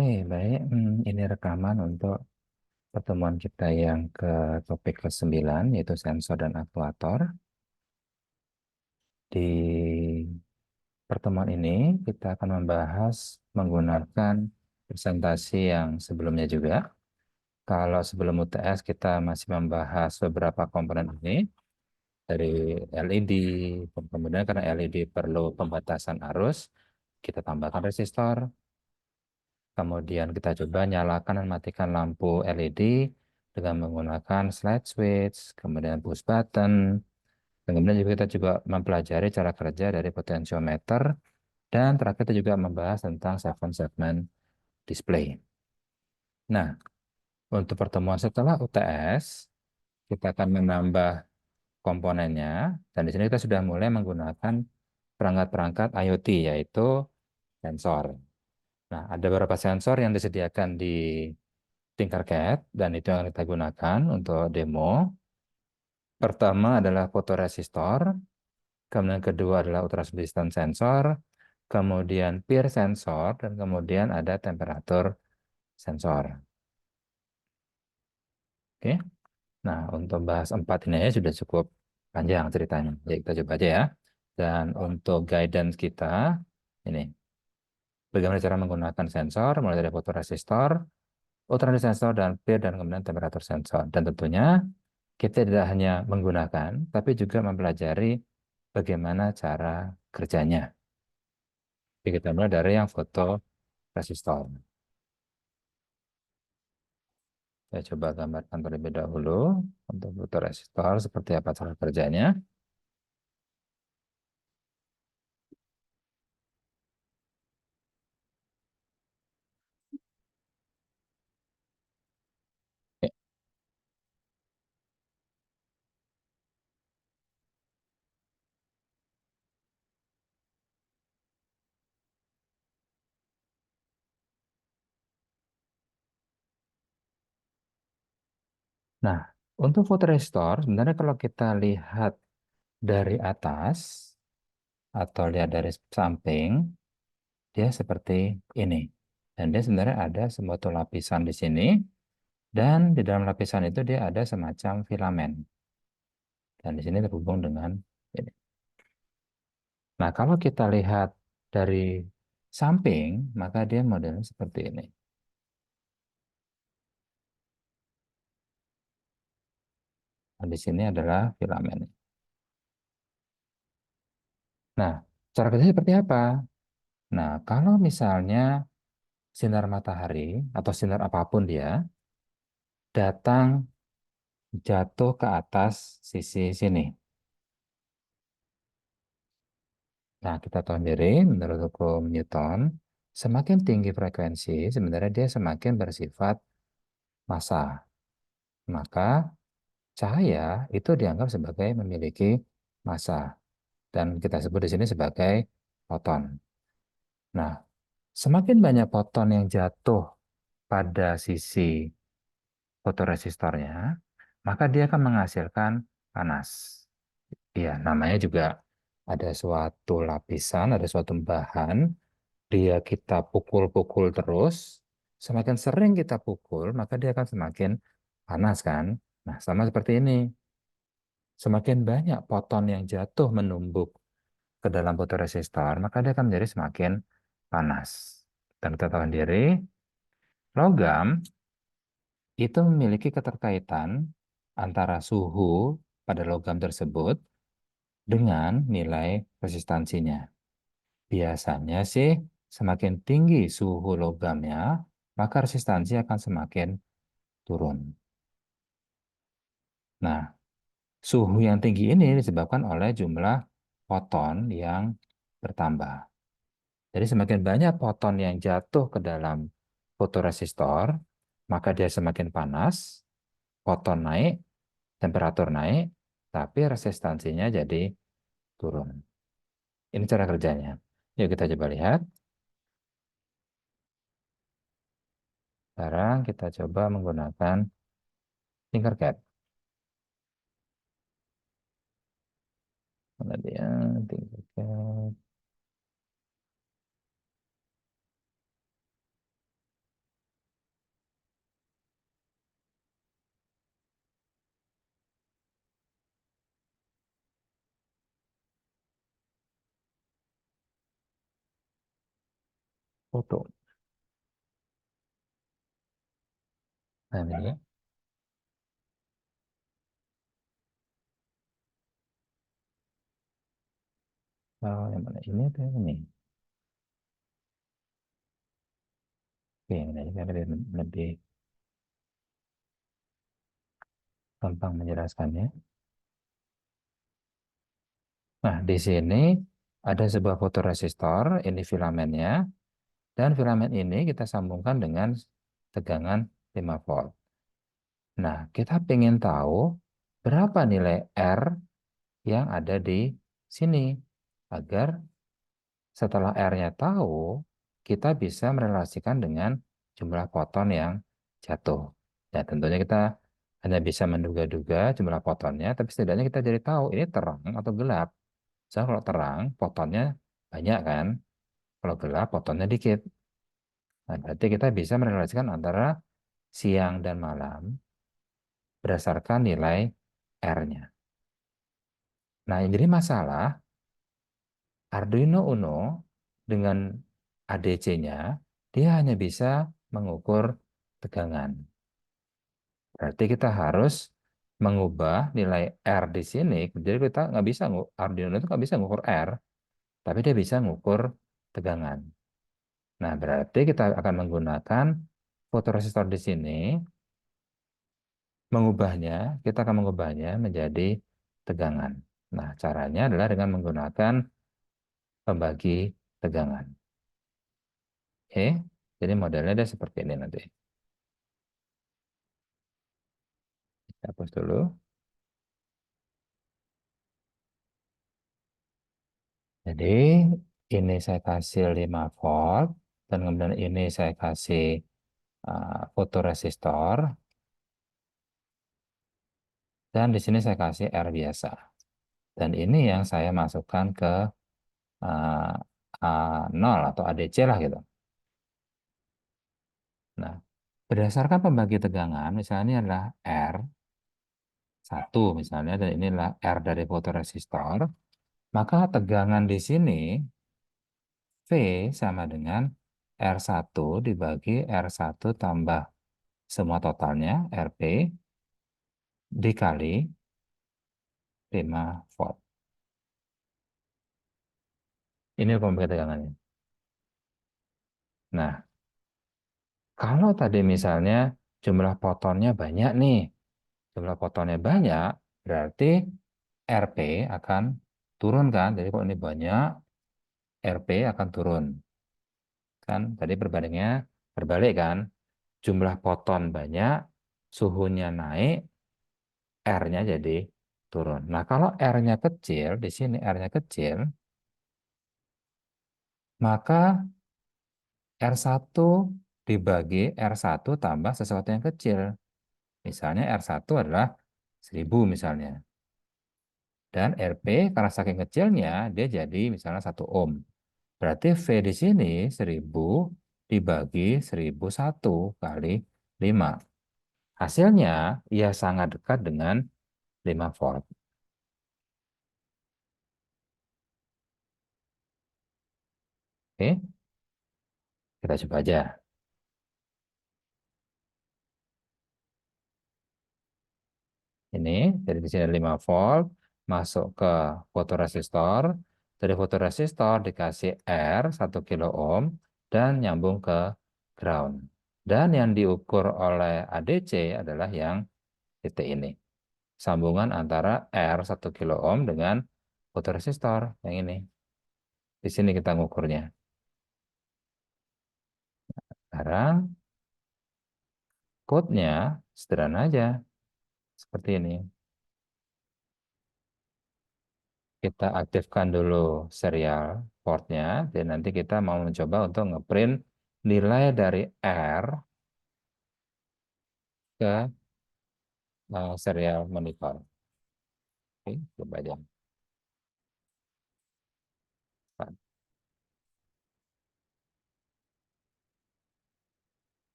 Baik. Ini rekaman untuk pertemuan kita yang ke topik ke-9, yaitu sensor dan aktuator. Di pertemuan ini, kita akan membahas menggunakan presentasi yang sebelumnya juga. Kalau sebelum UTS, kita masih membahas beberapa komponen ini, dari LED, kemudian karena LED perlu pembatasan arus, kita tambahkan resistor. Kemudian kita coba nyalakan dan matikan lampu LED dengan menggunakan slide switch, kemudian push button, dan kemudian juga kita juga mempelajari cara kerja dari potentiometer, dan terakhir kita juga membahas tentang seven segment display. Nah, untuk pertemuan setelah UTS, kita akan menambah komponennya, dan di sini kita sudah mulai menggunakan perangkat-perangkat IoT, yaitu sensor. Nah, ada beberapa sensor yang disediakan di Tinkercad, dan itu yang kita gunakan untuk demo. Pertama adalah fotoresistor, kemudian kedua adalah ultrasonic distance sensor, kemudian peer sensor, dan kemudian ada temperatur sensor. Oke. Nah, untuk bahas empat ini aja sudah cukup panjang ceritanya. Jadi kita coba aja ya. Dan untuk guidance kita, ini bagaimana cara menggunakan sensor, mulai dari fotoresistor, ultrasonic sensor, dan peer, dan kemudian temperatur sensor. Dan tentunya kita tidak hanya menggunakan, tapi juga mempelajari bagaimana cara kerjanya. Jadi kita mulai dari yang foto resistor. Saya coba gambarkan terlebih dahulu untuk foto resistor seperti apa cara kerjanya. Oke. Nah, untuk foto resistor, sebenarnya kalau kita lihat dari atas atau lihat dari samping, dia seperti ini. Dan dia sebenarnya ada suatu lapisan di sini, dan di dalam lapisan itu dia ada semacam filamen. Dan di sini terhubung dengan ini. Nah, kalau kita lihat dari samping, maka dia modelnya seperti ini. Nah, di sini adalah filamen. Nah, cara kerjanya seperti apa? Nah, kalau misalnya sinar matahari atau sinar apapun dia datang jatuh ke atas sisi sini. Nah, kita tahu sendiri menurut hukum Newton, semakin tinggi frekuensi, sebenarnya dia semakin bersifat massa. Maka cahaya itu dianggap sebagai memiliki massa, dan kita sebut di sini sebagai foton. Nah, semakin banyak foton yang jatuh pada sisi fotoresistornya, maka dia akan menghasilkan panas. Iya, namanya juga ada suatu lapisan, ada suatu bahan, dia kita pukul-pukul terus, semakin sering kita pukul, maka dia akan semakin panas kan? Nah, sama seperti ini. Semakin banyak foton yang jatuh menumbuk ke dalam fotoresistor, maka dia akan menjadi semakin panas. Dan kita tahu sendiri, logam itu memiliki keterkaitan antara suhu pada logam tersebut dengan nilai resistansinya. Biasanya sih semakin tinggi suhu logamnya, maka resistansi akan semakin turun. Nah, suhu yang tinggi ini disebabkan oleh jumlah foton yang bertambah. Jadi semakin banyak foton yang jatuh ke dalam fotoresistor, maka dia semakin panas, foton naik, temperatur naik, tapi resistansinya jadi turun. Ini cara kerjanya. Yuk kita coba lihat. Sekarang kita coba menggunakan Tinkercad. Mana dia? Tinkercad. foto. Nah, ini ya. Kalau yang mana ini atau yang ini? Oke, yang ini kan lebih gampang menjelaskannya. Nah, di sini ada sebuah fotoresistor, ini filamennya, dan filamen ini kita sambungkan dengan tegangan 5 volt. Nah, kita ingin tahu berapa nilai R yang ada di sini, agar setelah R-nya tahu, kita bisa merelasikan dengan jumlah foton yang jatuh. Ya, tentunya kita hanya bisa menduga-duga jumlah fotonnya, tapi setidaknya kita jadi tahu ini terang atau gelap. Soalnya kalau terang, fotonnya banyak kan. Kalau gelap, fotonnya dikit. Nah, berarti kita bisa merelasikan antara siang dan malam berdasarkan nilai R-nya. Nah, yang jadi masalah, Arduino Uno dengan ADC-nya, dia hanya bisa mengukur tegangan. Berarti kita harus mengubah nilai R di sini. Jadi kita nggak bisa, Arduino itu nggak bisa mengukur R, tapi dia bisa mengukur tegangan. Nah, berarti kita akan menggunakan fotoresistor di sini, mengubahnya, kita akan mengubahnya menjadi tegangan. Nah, caranya adalah dengan menggunakan pembagi tegangan. Oke, jadi modelnya dia seperti ini nanti. Hapus dulu. Jadi ini saya kasih 5 volt dan kemudian ini saya kasih fotoresistor dan di sini saya kasih R biasa. Dan ini yang saya masukkan ke uh, A0 atau ADC lah gitu. Nah, berdasarkan pembagi tegangan, misalnya ini adalah R1 misalnya, dan ini adalah R dari fotoresistor, maka tegangan di sini V sama dengan R1 dibagi R1 tambah semua totalnya, RP, dikali 5 volt. Ini pembagi tegangannya. Nah, kalau tadi misalnya jumlah fotonnya banyak nih, jumlah fotonnya banyak, berarti RP akan turun kan? Jadi kalau ini banyak, RP akan turun. Kan tadi perbandingannya berbalik kan? Jumlah foton banyak, suhunya naik, R-nya jadi turun. Nah, kalau R-nya kecil, di sini R-nya kecil, maka R1 dibagi R1 tambah sesuatu yang kecil. Misalnya R1 adalah 1000 misalnya. Dan RP karena saking kecilnya, dia jadi misalnya 1 ohm. Berarti V di sini 1000 dibagi 1001 kali 5. Hasilnya, ya sangat dekat dengan 5 volt. Oke, kita coba aja. Ini dari di sini 5 volt masuk ke fotoresistor. Dari fotoresistor dikasih R 1 kilo ohm dan nyambung ke ground. Dan yang diukur oleh ADC adalah yang titik ini. Sambungan antara R 1 kilo ohm dengan fotoresistor yang ini. Di sini kita ngukurnya. Sekarang code-nya sederhana aja seperti ini. Kita aktifkan dulu serial portnya dan nanti kita mau mencoba untuk ngeprint nilai dari R ke serial monitor. Oke, coba aja.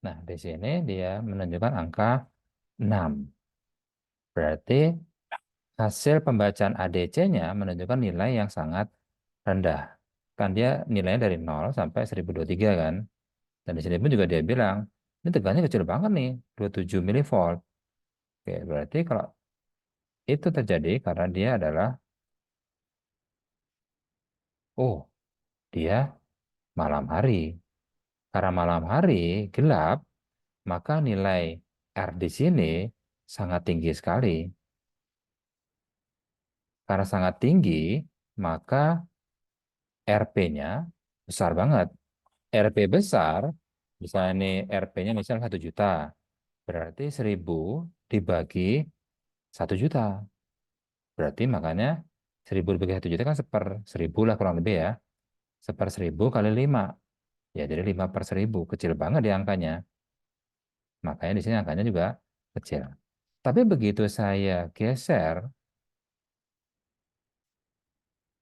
Nah, di sini dia menunjukkan angka 6. Berarti hasil pembacaan ADC-nya menunjukkan nilai yang sangat rendah. Kan dia nilainya dari 0 sampai 1023 kan. Dan di sini pun juga dia bilang, ini tegangannya kecil banget nih, 27 milivolt. Oke, berarti kalau itu terjadi karena dia adalah, oh, dia malam hari. Karena malam hari gelap, maka nilai R di sini sangat tinggi sekali. Karena sangat tinggi, maka RP-nya besar banget. RP besar, misalnya ini RP-nya misalnya 1 juta, berarti 1000 dibagi 1 juta. Berarti makanya 1000 dibagi 1 juta kan 1/1000 lah kurang lebih ya. 1/1000 kali 5. Ya jadi 5/1000. Kecil banget di angkanya. Makanya di sini angkanya juga kecil. Tapi begitu saya geser,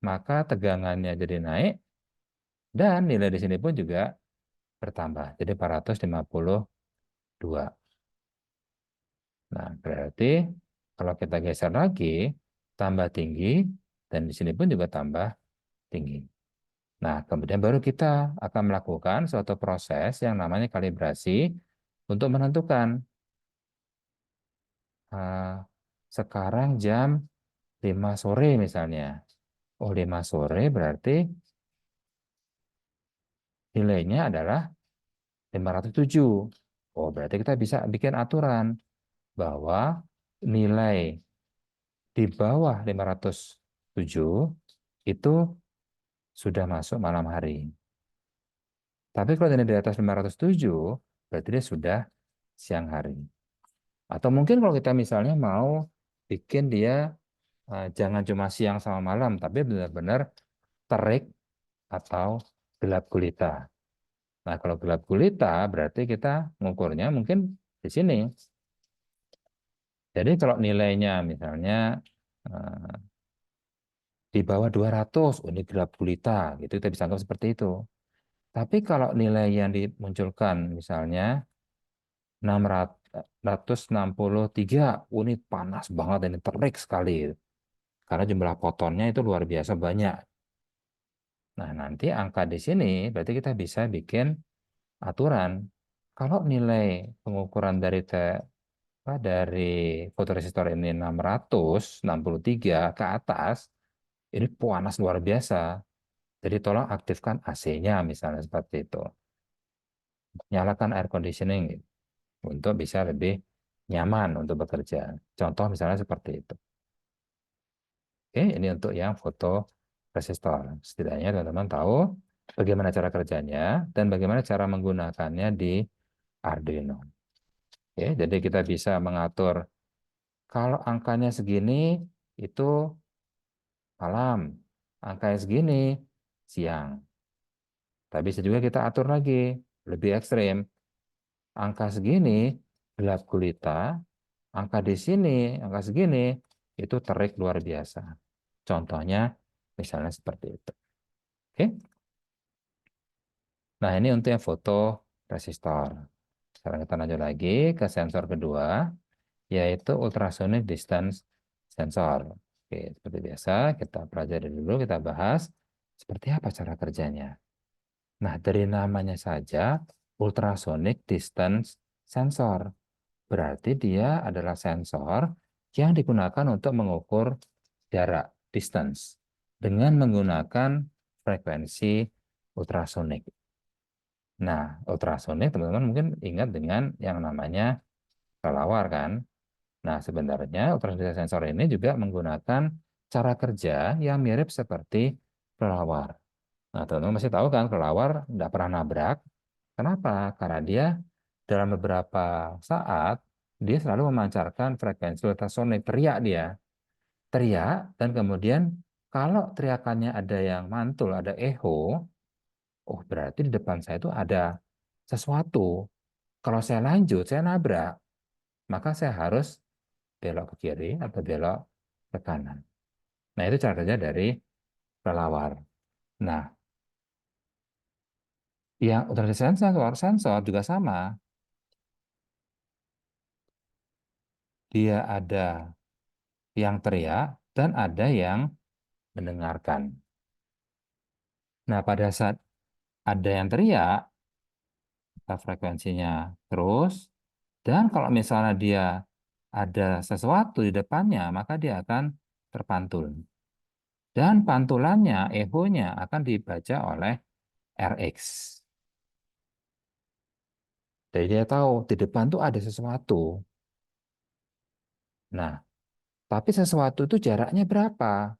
maka tegangannya jadi naik dan nilai di sini pun juga bertambah. Jadi 452. Nah, berarti kalau kita geser lagi, tambah tinggi, dan di sini pun juga tambah tinggi. Nah, kemudian baru kita akan melakukan suatu proses yang namanya kalibrasi untuk menentukan eh, sekarang jam 5 sore misalnya. Oh, 5 sore berarti nilainya adalah 507. Oh, berarti kita bisa bikin aturan bahwa nilai di bawah 507 itu sudah masuk malam hari. Tapi kalau ini di atas 507, berarti dia sudah siang hari. Atau mungkin kalau kita misalnya mau bikin dia jangan cuma siang sama malam, tapi benar-benar terik atau gelap gulita. Nah, kalau gelap gulita berarti kita mengukurnya mungkin di sini. Jadi kalau nilainya misalnya eh, di bawah 200, oh ini gelap gulita, gitu kita bisa anggap seperti itu. Tapi kalau nilai yang dimunculkan misalnya 663, ini panas banget, ini terik sekali. Karena jumlah fotonnya itu luar biasa banyak. Nah, nanti angka di sini berarti kita bisa bikin aturan. Kalau nilai pengukuran dari fotoresistor ini 663 ke atas, ini panas luar biasa. Jadi tolong aktifkan AC-nya misalnya seperti itu. Nyalakan air conditioning untuk bisa lebih nyaman untuk bekerja. Contoh misalnya seperti itu. Oke, ini untuk yang foto resistor. Setidaknya teman-teman tahu bagaimana cara kerjanya dan bagaimana cara menggunakannya di Arduino. Oke, jadi kita bisa mengatur kalau angkanya segini itu malam, angkanya segini siang. Tapi bisa juga kita atur lagi, lebih ekstrim. Angka segini gelap gulita, angka di sini, angka segini itu terik luar biasa. Contohnya misalnya seperti itu. Oke. Nah, ini untuk yang foto resistor. Sekarang kita lanjut lagi ke sensor kedua, yaitu ultrasonic distance sensor. Oke, seperti biasa kita pelajari dulu, kita bahas seperti apa cara kerjanya. Nah, dari namanya saja ultrasonic distance sensor. Berarti dia adalah sensor yang digunakan untuk mengukur jarak, distance, dengan menggunakan frekuensi ultrasonik. Nah, ultrasonik teman-teman mungkin ingat dengan yang namanya kelelawar kan? Nah, sebenarnya ultrasonic sensor ini juga menggunakan cara kerja yang mirip seperti kelelawar. Nah, teman-teman masih tahu kan kelelawar tidak pernah nabrak. Kenapa? Karena dia dalam beberapa saat dia selalu memancarkan frekuensi ultrasonik, teriak dia. Teriak dan kemudian kalau teriakannya ada yang mantul, ada echo, oh berarti di depan saya itu ada sesuatu. Kalau saya lanjut, saya nabrak, maka saya harus belok ke kiri atau belok ke kanan. Nah, itu cara kerja dari kelelawar. Nah, yang ultrasonic sensor juga sama. Dia ada yang teriak dan ada yang mendengarkan. Nah, pada saat ada yang teriak, frekuensinya terus, dan kalau misalnya dia ada sesuatu di depannya, maka dia akan terpantul. Dan pantulannya, echonya akan dibaca oleh RX. Jadi dia tahu di depan tuh ada sesuatu. Nah, tapi sesuatu itu jaraknya berapa?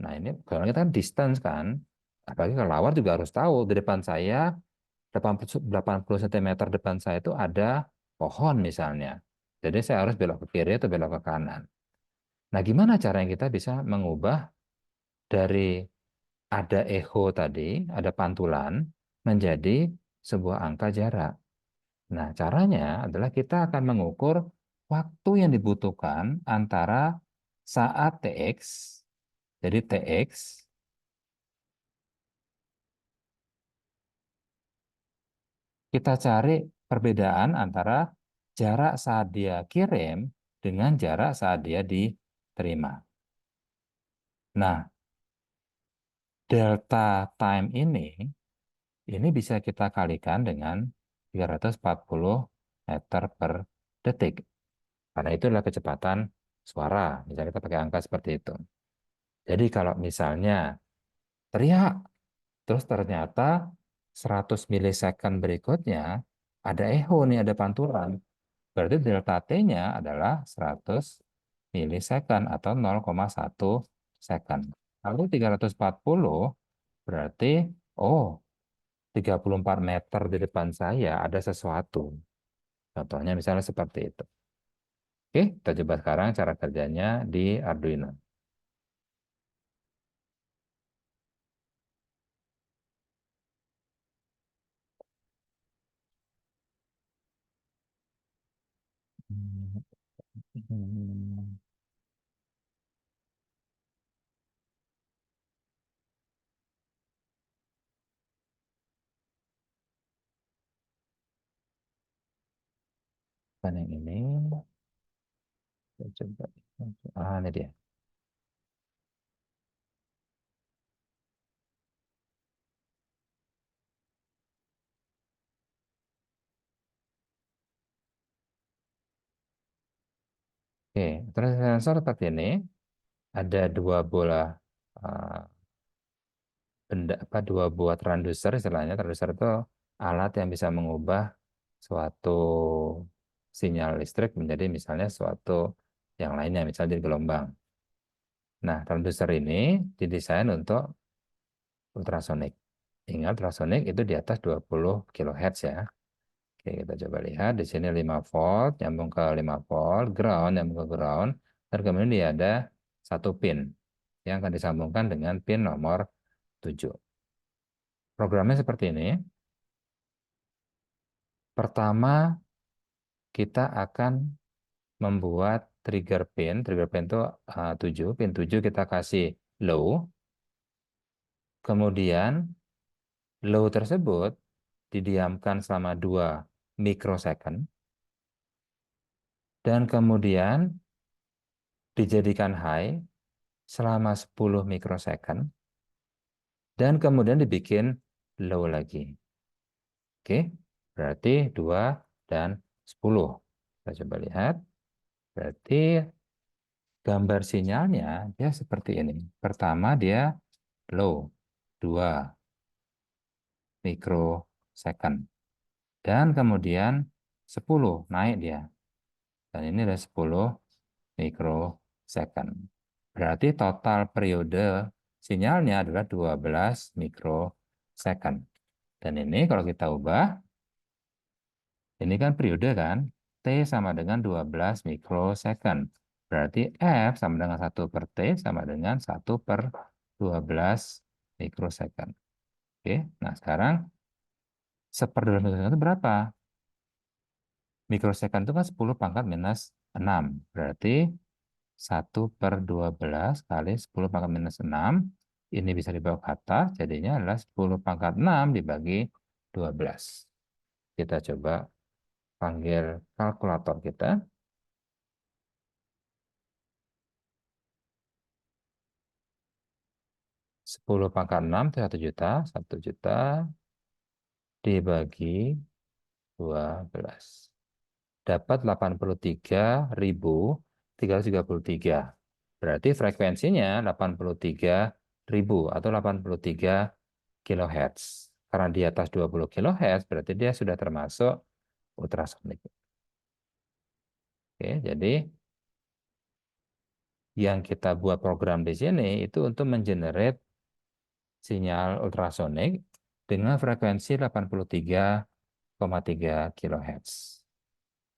Nah, ini kalau kita kan distance kan, apalagi kalau lawar juga harus tahu di depan saya 80 cm depan saya itu ada pohon misalnya. Jadi saya harus belok ke kiri atau belok ke kanan. Nah, gimana cara yang kita bisa mengubah dari ada echo tadi, ada pantulan, menjadi sebuah angka jarak? Nah, caranya adalah kita akan mengukur waktu yang dibutuhkan antara saat TX, jadi TX, kita cari perbedaan antara jarak saat dia kirim dengan jarak saat dia diterima. Nah, delta time ini bisa kita kalikan dengan 340 meter per detik. Karena itu adalah kecepatan suara. Misalnya kita pakai angka seperti itu. Jadi kalau misalnya teriak, terus ternyata 100 milisecond berikutnya ada echo nih, ada pantulan. Berarti delta T-nya adalah 100 milisecond atau 0,1 second. Lalu 340 berarti, oh, 34 meter di depan saya ada sesuatu. Contohnya misalnya seperti itu. Oke, kita coba sekarang cara kerjanya di Arduino. Dan yang ini, kita coba. Ah, ini dia. Oke, terus sensor seperti ini. Ada dua bola eh, benda apa dua buah transducer istilahnya. Transducer itu alat yang bisa mengubah suatu sinyal listrik menjadi misalnya suatu yang lainnya, misalnya jadi gelombang. Nah, transducer ini didesain untuk ultrasonik. Ingat, ultrasonik itu di atas 20 kHz ya. Oke, kita coba lihat. Di sini 5 volt, nyambung ke 5 volt, ground, nyambung ke ground. Dan kemudian dia ada satu pin yang akan disambungkan dengan pin nomor 7. Programnya seperti ini. Pertama, kita akan membuat trigger pin. Trigger pin itu 7. Pin 7 kita kasih low. Kemudian low tersebut didiamkan selama 2 mikrosecond. Dan kemudian dijadikan high selama 10 mikrosecond. Dan kemudian dibikin low lagi. Oke, berarti 2 dan 10. Kita coba lihat. Berarti gambar sinyalnya dia seperti ini. Pertama dia low, 2 mikrosecond. Dan kemudian 10 naik dia. Dan ini ada 10 mikrosecond. Berarti total periode sinyalnya adalah 12 mikrosecond. Dan ini kalau kita ubah, ini kan periode kan, T sama dengan 12 mikrosecond. Berarti F sama dengan 1 per T sama dengan 1 per 12 mikrosecond. Oke, nah sekarang 1/12 mikrosecond itu berapa? Mikrosecond itu kan 10 pangkat minus 6. Berarti 1/12 kali 10 pangkat minus 6. Ini bisa dibawa ke atas, jadinya adalah 10 pangkat 6 dibagi 12. Kita coba panggil kalkulator kita. 10 pangkat 6 itu 1 juta. 1 juta dibagi 12. Dapat 83.333. Berarti frekuensinya 83.000 atau 83 kilohertz. Karena di atas 20 kilohertz, berarti dia sudah termasuk ultrasonik. Oke, jadi yang kita buat program di sini itu untuk mengenerate sinyal ultrasonik dengan frekuensi 83,3 kilohertz.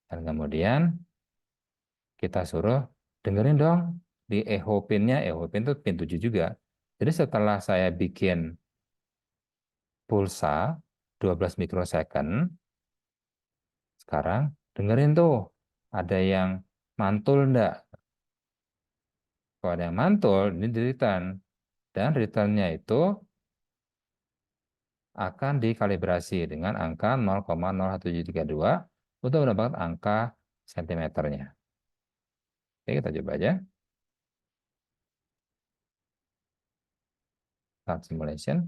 Dan kemudian kita suruh dengerin dong di echo pin-nya. Echo pin itu pin 7 juga. Jadi setelah saya bikin pulsa 12 mikrosecond, sekarang dengerin tuh ada yang mantul enggak? Kalau ada yang mantul, ini di return. Dan returnnya itu akan dikalibrasi dengan angka 0,01732 untuk mendapatkan angka sentimeternya. Oke, kita coba aja. Start simulation.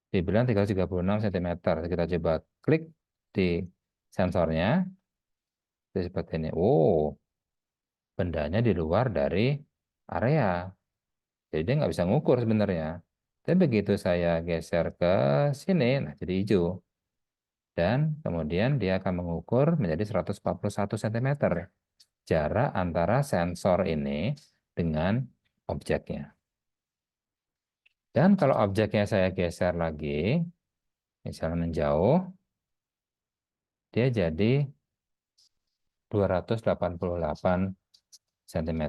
Dibilang 336 cm. Kita coba klik di sensornya. Seperti ini. Oh, bendanya di luar dari area. Jadi dia nggak bisa ngukur sebenarnya. Tapi begitu saya geser ke sini, nah jadi hijau. Dan kemudian dia akan mengukur menjadi 141 cm. Jarak antara sensor ini dengan objeknya. Dan kalau objeknya saya geser lagi, misalnya menjauh, dia jadi 288 cm.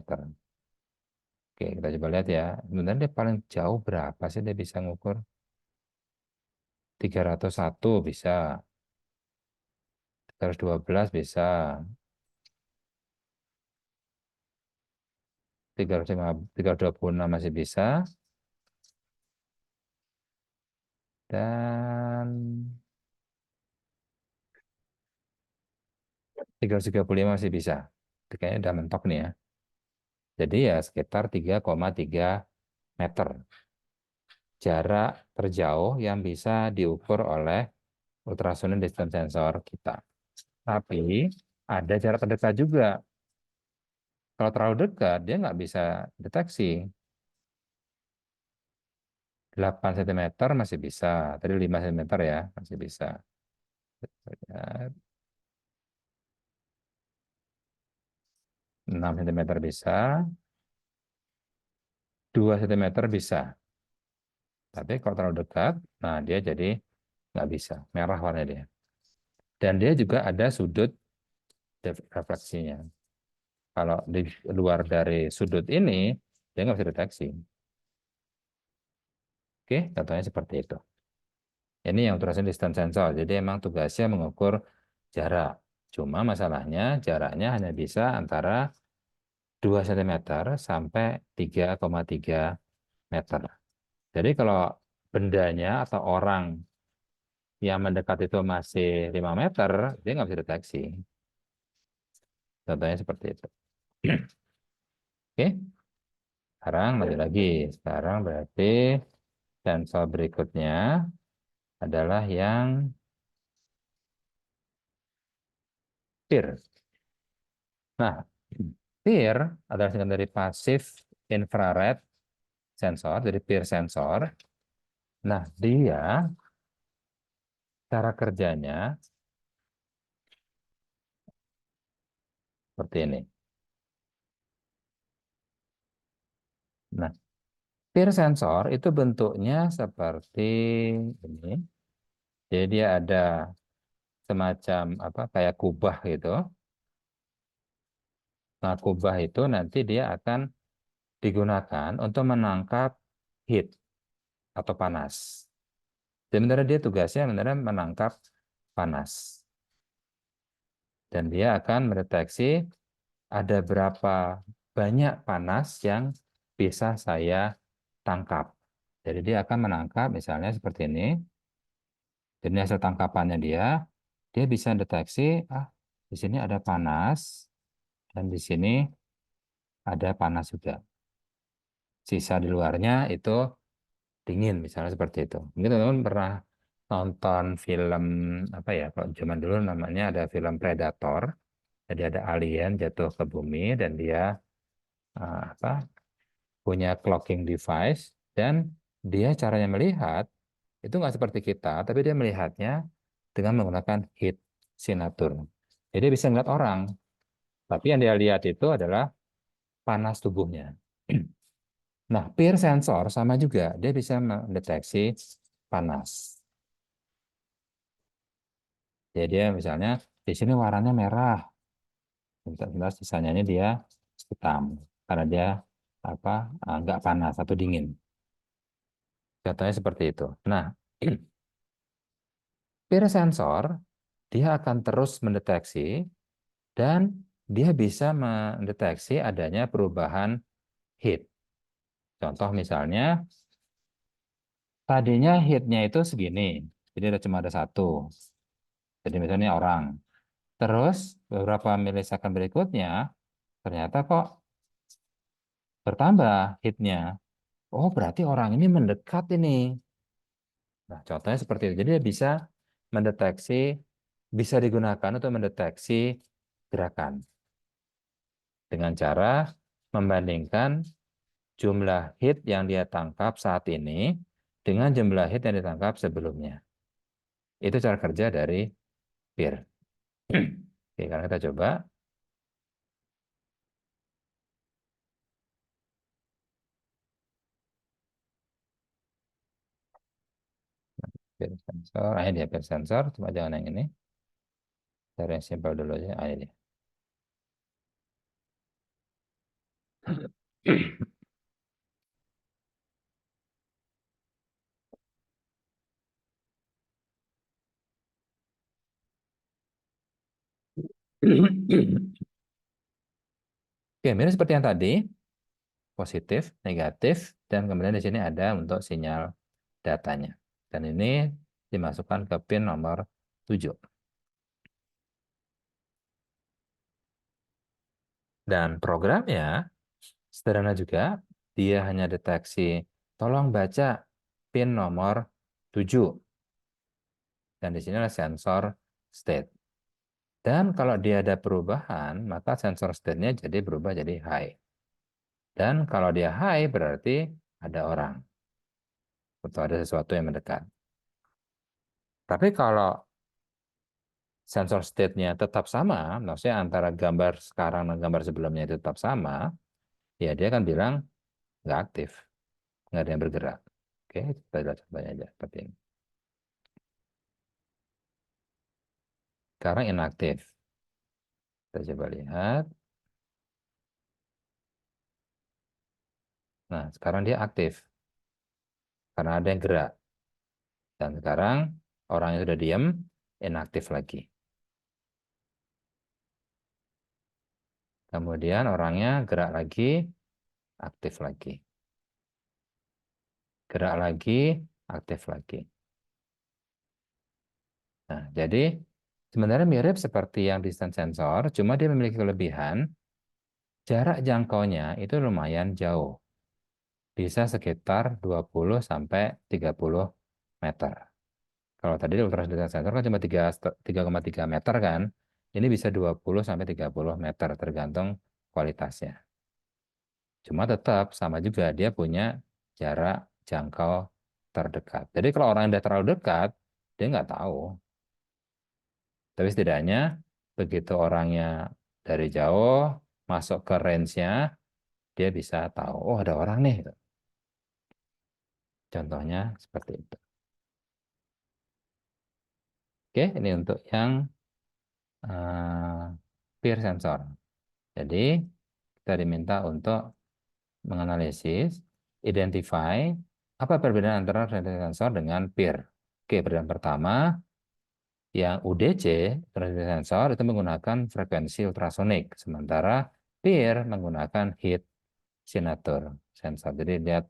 Oke, kita coba lihat ya. Sebenarnya dia paling jauh berapa sih dia bisa ngukur? 301 bisa, 312 bisa, 325, masih bisa, dan 335 masih bisa. Itu kayaknya udah mentok nih ya. Jadi ya sekitar 3,3 meter. Jarak terjauh yang bisa diukur oleh ultrasonic distance sensor kita. Tapi ada jarak terdekat juga. Kalau terlalu dekat, dia nggak bisa deteksi. 8 cm masih bisa. Tadi 5 cm ya, masih bisa. Ya, 6 cm bisa, 2 cm bisa. Tapi kalau terlalu dekat, nah dia jadi nggak bisa. Merah warna dia. Dan dia juga ada sudut refleksinya. Kalau di luar dari sudut ini, dia nggak bisa deteksi. Oke, contohnya seperti itu. Ini yang ultrasonic distance sensor. Jadi emang tugasnya mengukur jarak. Cuma masalahnya jaraknya hanya bisa antara 2 cm sampai 3,3 meter. Jadi kalau bendanya atau orang yang mendekat itu masih 5 meter, dia nggak bisa deteksi. Contohnya seperti itu. Oke, sekarang lanjut lagi. Sekarang berarti sensor berikutnya adalah yang PIR. Nah, PIR adalah singkatan dari Passive Infrared Sensor, dari PIR sensor. Nah, dia cara kerjanya seperti ini. Nah, PIR sensor itu bentuknya seperti ini. Jadi dia ada semacam apa kayak kubah gitu. Nah, kubah itu nanti dia akan digunakan untuk menangkap heat atau panas. Sebenarnya dia tugasnya sebenarnya menangkap panas. Dan dia akan mendeteksi ada berapa banyak panas yang bisa saya tangkap. Jadi dia akan menangkap misalnya seperti ini. Jadi hasil tangkapannya dia bisa deteksi, ah di sini ada panas dan di sini ada panas juga. Sisa di luarnya itu dingin, misalnya seperti itu. Mungkin teman-teman pernah nonton film apa ya? Kalau zaman dulu namanya ada film Predator. Jadi ada alien jatuh ke bumi dan dia apa? Punya clocking device dan dia caranya melihat itu nggak seperti kita, tapi dia melihatnya dengan menggunakan heat signature. Jadi dia bisa melihat orang, tapi yang dia lihat itu adalah panas tubuhnya. Nah, peer sensor sama juga, dia bisa mendeteksi panas. Jadi dia misalnya di sini warnanya merah, sebentar sisanya ini dia hitam karena dia apa nggak panas atau dingin. Contohnya seperti itu. Nah, peer sensor dia akan terus mendeteksi dan dia bisa mendeteksi adanya perubahan heat. Contoh misalnya, tadinya heatnya itu segini, jadi cuma ada satu. Jadi misalnya orang. Terus beberapa milisecond berikutnya, ternyata kok bertambah heatnya. Oh, berarti orang ini mendekat ini. Nah, contohnya seperti itu. Jadi dia bisa mendeteksi, bisa digunakan untuk mendeteksi gerakan dengan cara membandingkan jumlah hit yang dia tangkap saat ini dengan jumlah hit yang ditangkap sebelumnya. Itu cara kerja dari peer. Oke, sekarang kita coba peer sensor. Ini dia peer sensor, cuma jangan yang ini. Cara yang simpel dulu aja. Ini dia. Oke, mirip seperti yang tadi, positif, negatif, dan kemudian di sini ada untuk sinyal datanya. Dan ini dimasukkan ke pin nomor 7. Dan programnya sederhana juga, dia hanya deteksi, tolong baca pin nomor 7. Dan di sini ada sensor state. Dan kalau dia ada perubahan, maka sensor state-nya jadi berubah jadi high. Dan kalau dia high berarti ada orang atau ada sesuatu yang mendekat. Tapi kalau sensor state-nya tetap sama, maksudnya antara gambar sekarang dan gambar sebelumnya itu tetap sama, ya dia akan bilang nggak aktif, nggak ada yang bergerak. Oke, kita lihat contohnya aja seperti ini. Sekarang inaktif. Kita coba lihat. Nah, sekarang dia aktif karena ada yang gerak. Dan sekarang orang yang sudah diam, inaktif lagi. Kemudian orangnya gerak lagi, aktif lagi. Gerak lagi, aktif lagi. Nah, jadi sebenarnya mirip seperti yang distance sensor, cuma dia memiliki kelebihan, jarak jangkaunya itu lumayan jauh. Bisa sekitar 20 sampai 30 meter. Kalau tadi ultra distance sensor kan cuma 3,3 meter kan. Ini bisa 20 sampai 30 meter tergantung kualitasnya. Cuma tetap sama juga dia punya jarak jangkau terdekat. Jadi kalau orang yang udah terlalu dekat, dia nggak tahu. Tapi setidaknya begitu orangnya dari jauh masuk ke range-nya, dia bisa tahu, oh ada orang nih. Contohnya seperti itu. Oke, ini untuk yang peer sensor. Jadi kita diminta untuk menganalisis, identify apa perbedaan antara radiation sensor dengan peer. Oke, perbedaan pertama yang UDC, radiation sensor itu menggunakan frekuensi ultrasonik, sementara peer menggunakan heat signature sensor. Jadi lihat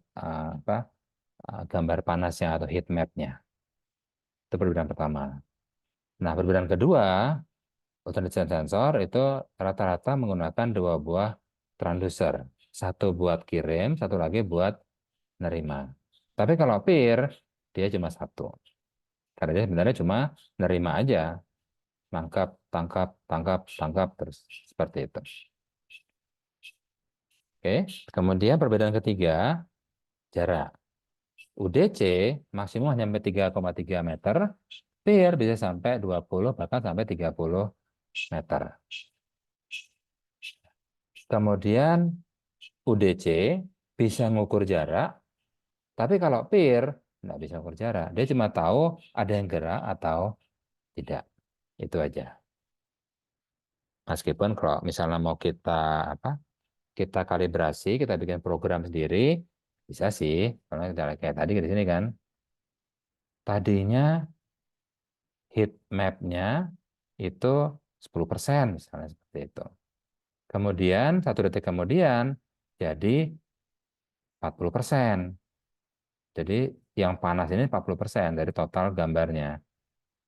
gambar panasnya atau heat map-nya. Itu perbedaan pertama. Nah, perbedaan kedua, ultrasonic sensor itu rata-rata menggunakan dua buah transducer. Satu buat kirim, satu lagi buat nerima. Tapi kalau peer, dia cuma satu. Karena dia sebenarnya cuma nerima aja. Tangkap, tangkap, tangkap, tangkap, terus seperti itu. Oke, kemudian perbedaan ketiga, jarak. UDC maksimum hanya sampai 3,3 meter, peer bisa sampai 20, bahkan sampai 30 meter. Kemudian UDC bisa mengukur jarak, tapi kalau peer nggak bisa mengukur jarak. Dia cuma tahu ada yang gerak atau tidak. Itu aja. Meskipun kalau misalnya mau kita apa? Kita kalibrasi, kita bikin program sendiri, bisa sih. Karena kayak tadi di sini kan, tadinya heat map-nya itu 10% misalnya seperti itu. Kemudian 1 detik kemudian jadi 40%. Jadi yang panas ini 40% dari total gambarnya.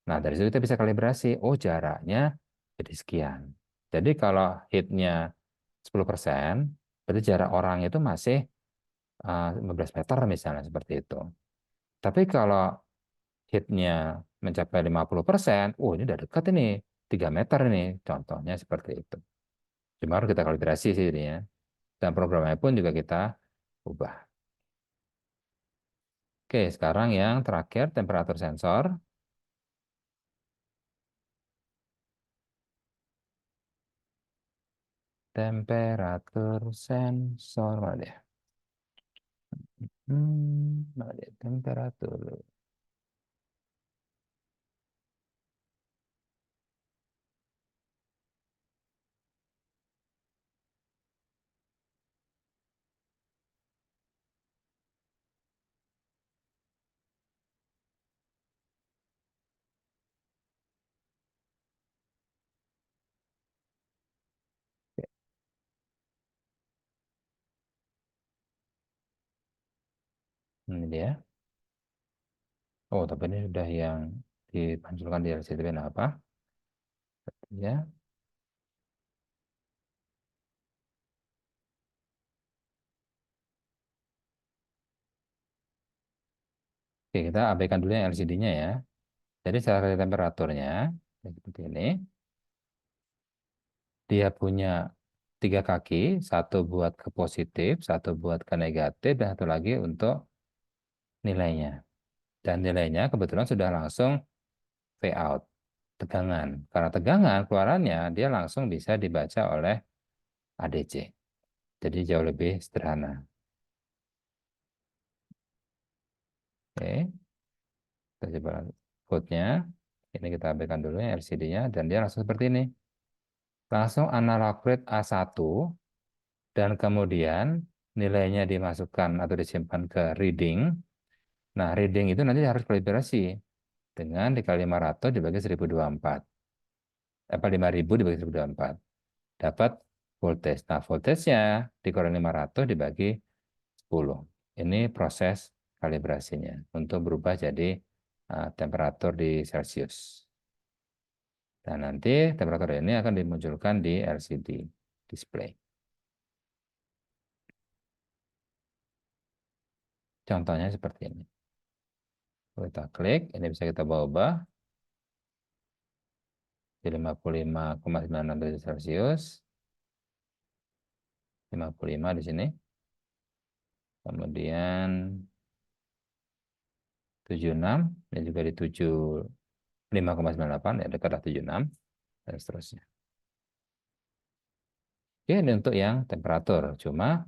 Nah, dari situ kita bisa kalibrasi. Oh, jaraknya jadi sekian. Jadi kalau hitnya 10%, berarti jarak orang itu masih 15 meter misalnya seperti itu. Tapi kalau hitnya mencapai 50%, oh ini udah dekat ini, 3 meter ini. Contohnya seperti itu. Cuma harus kita kalibrasi sih ini ya. Dan programnya pun juga kita ubah. Oke, sekarang yang terakhir temperatur sensor. Temperatur sensor mana dia? Mana dia? Temperatur. Ini dia. Oh, tapi ini sudah yang dipanculkan di LCD apa? Ya. Oke, kita abaikan dulu yang LCD-nya ya. Jadi cara kerja temperaturnya ya seperti ini. Dia punya 3 kaki, satu buat ke positif, satu buat ke negatif, dan satu lagi untuk nilainya. Dan nilainya kebetulan sudah langsung V out, tegangan. Karena tegangan keluarannya dia langsung bisa dibaca oleh ADC. Jadi jauh lebih sederhana. Oke, kita coba code-nya. Ini kita ambilkan dulu ya LCD-nya dan dia langsung seperti ini. Langsung analog rate A1 dan kemudian nilainya dimasukkan atau disimpan ke reading. Nah, reading itu nanti harus kalibrasi dengan dikali 500 dibagi 1024. Apa 5000 dibagi 1024. Dapat voltage. Nah, voltage-nya dikurangi 500 dibagi 10. Ini proses kalibrasinya untuk berubah jadi temperatur di Celcius. Dan nanti temperatur ini akan dimunculkan di LCD display. Contohnya seperti ini. Kita klik, ini bisa kita ubah di 55,96 derajat Celcius. 55 di sini. Kemudian 76, dan juga di 75,98, ya dekatlah 76, dan seterusnya. Oke, ini untuk yang temperatur. Cuma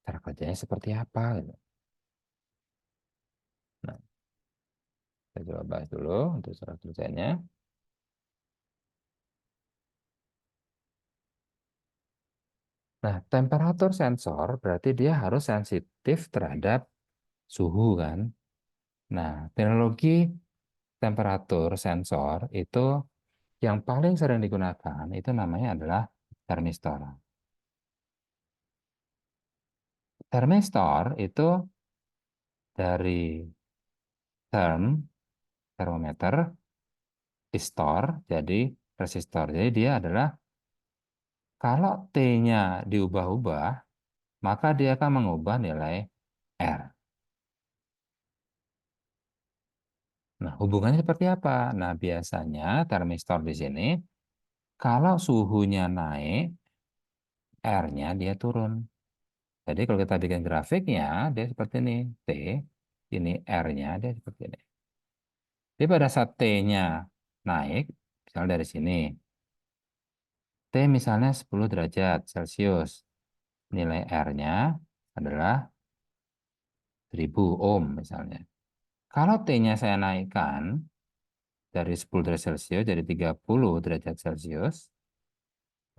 cara kerjanya seperti apa gitu. Nah, kita coba bahas dulu untuk cara kerjanya. Nah, temperatur sensor berarti dia harus sensitif terhadap suhu kan. Nah, teknologi temperatur sensor itu yang paling sering digunakan itu namanya adalah termistor. Termistor itu dari term, termometer, istor, jadi resistor. Jadi dia adalah Kalau T-nya diubah-ubah, maka dia akan mengubah nilai R. Nah, hubungannya seperti apa? Nah, biasanya termistor di sini, kalau suhunya naik, R-nya dia turun. Jadi kalau kita bikin grafiknya, dia seperti ini. T, ini R-nya dia seperti ini. Jadi pada saat T-nya naik, misalnya dari sini, T misalnya 10 derajat Celcius. Nilai R-nya adalah 1000 ohm misalnya. Kalau T-nya saya naikkan dari 10 derajat Celcius jadi 30 derajat Celcius,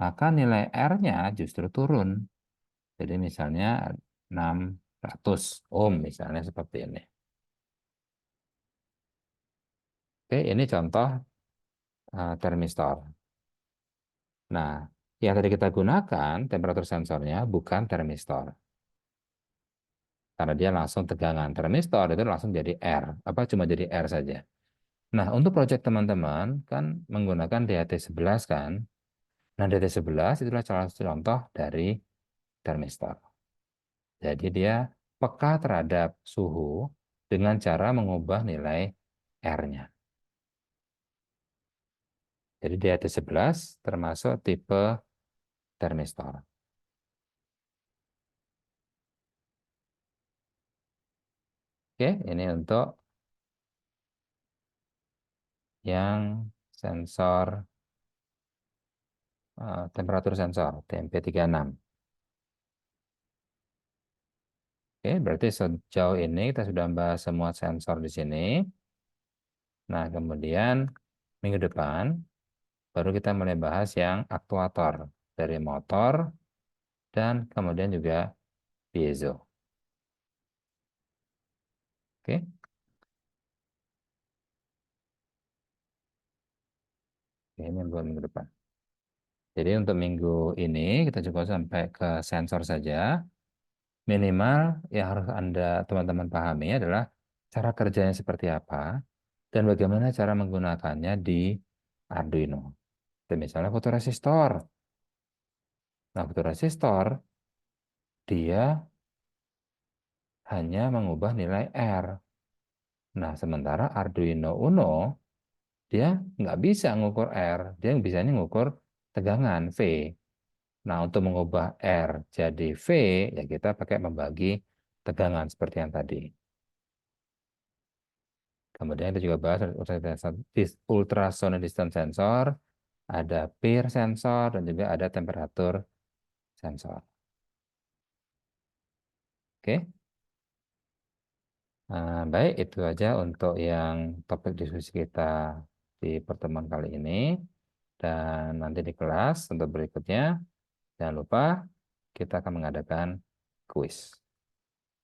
maka nilai R-nya justru turun. Jadi misalnya 600 ohm misalnya seperti ini. Oke, ini contoh termistor. Nah, yang tadi kita gunakan temperatur sensornya bukan termistor. Karena dia langsung tegangan. Termistor itu langsung jadi R. Apa cuma jadi R saja. Nah, untuk proyek teman-teman kan menggunakan DHT11 kan. Nah, DHT11 itulah salah satu contoh dari termistor. Jadi dia peka terhadap suhu dengan cara mengubah nilai R-nya. Jadi DHT11 termasuk tipe termistor. Oke, ini untuk yang sensor temperatur sensor TMP36. Oke, berarti sejauh ini kita sudah membahas semua sensor di sini. Nah, kemudian minggu depan baru kita mulai bahas yang aktuator dari motor dan kemudian juga piezo. Oke, ini buat minggu depan. Jadi untuk minggu ini kita coba sampai ke sensor saja. Minimal yang harus Anda teman-teman pahami adalah cara kerjanya seperti apa dan bagaimana cara menggunakannya di Arduino. Dan misalnya fotoresistor. Nah, fotoresistor dia hanya mengubah nilai R. Nah, sementara Arduino Uno dia nggak bisa ngukur R, dia bisanya ngukur tegangan V. Nah, untuk mengubah R jadi V, ya kita pakai membagi tegangan seperti yang tadi. Kemudian kita juga bahas ultrasonic distance sensor, ada peer sensor, dan juga ada temperatur sensor. Oke, baik itu aja untuk yang topik diskusi kita di pertemuan kali ini. Dan nanti di kelas untuk berikutnya, jangan lupa kita akan mengadakan kuis.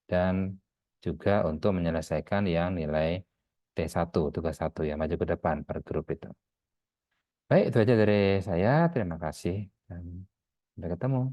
Dan juga untuk menyelesaikan yang nilai T1, tugas 1 yang maju ke depan per grup itu. Baik, itu aja dari saya. Terima kasih dan sampai ketemu.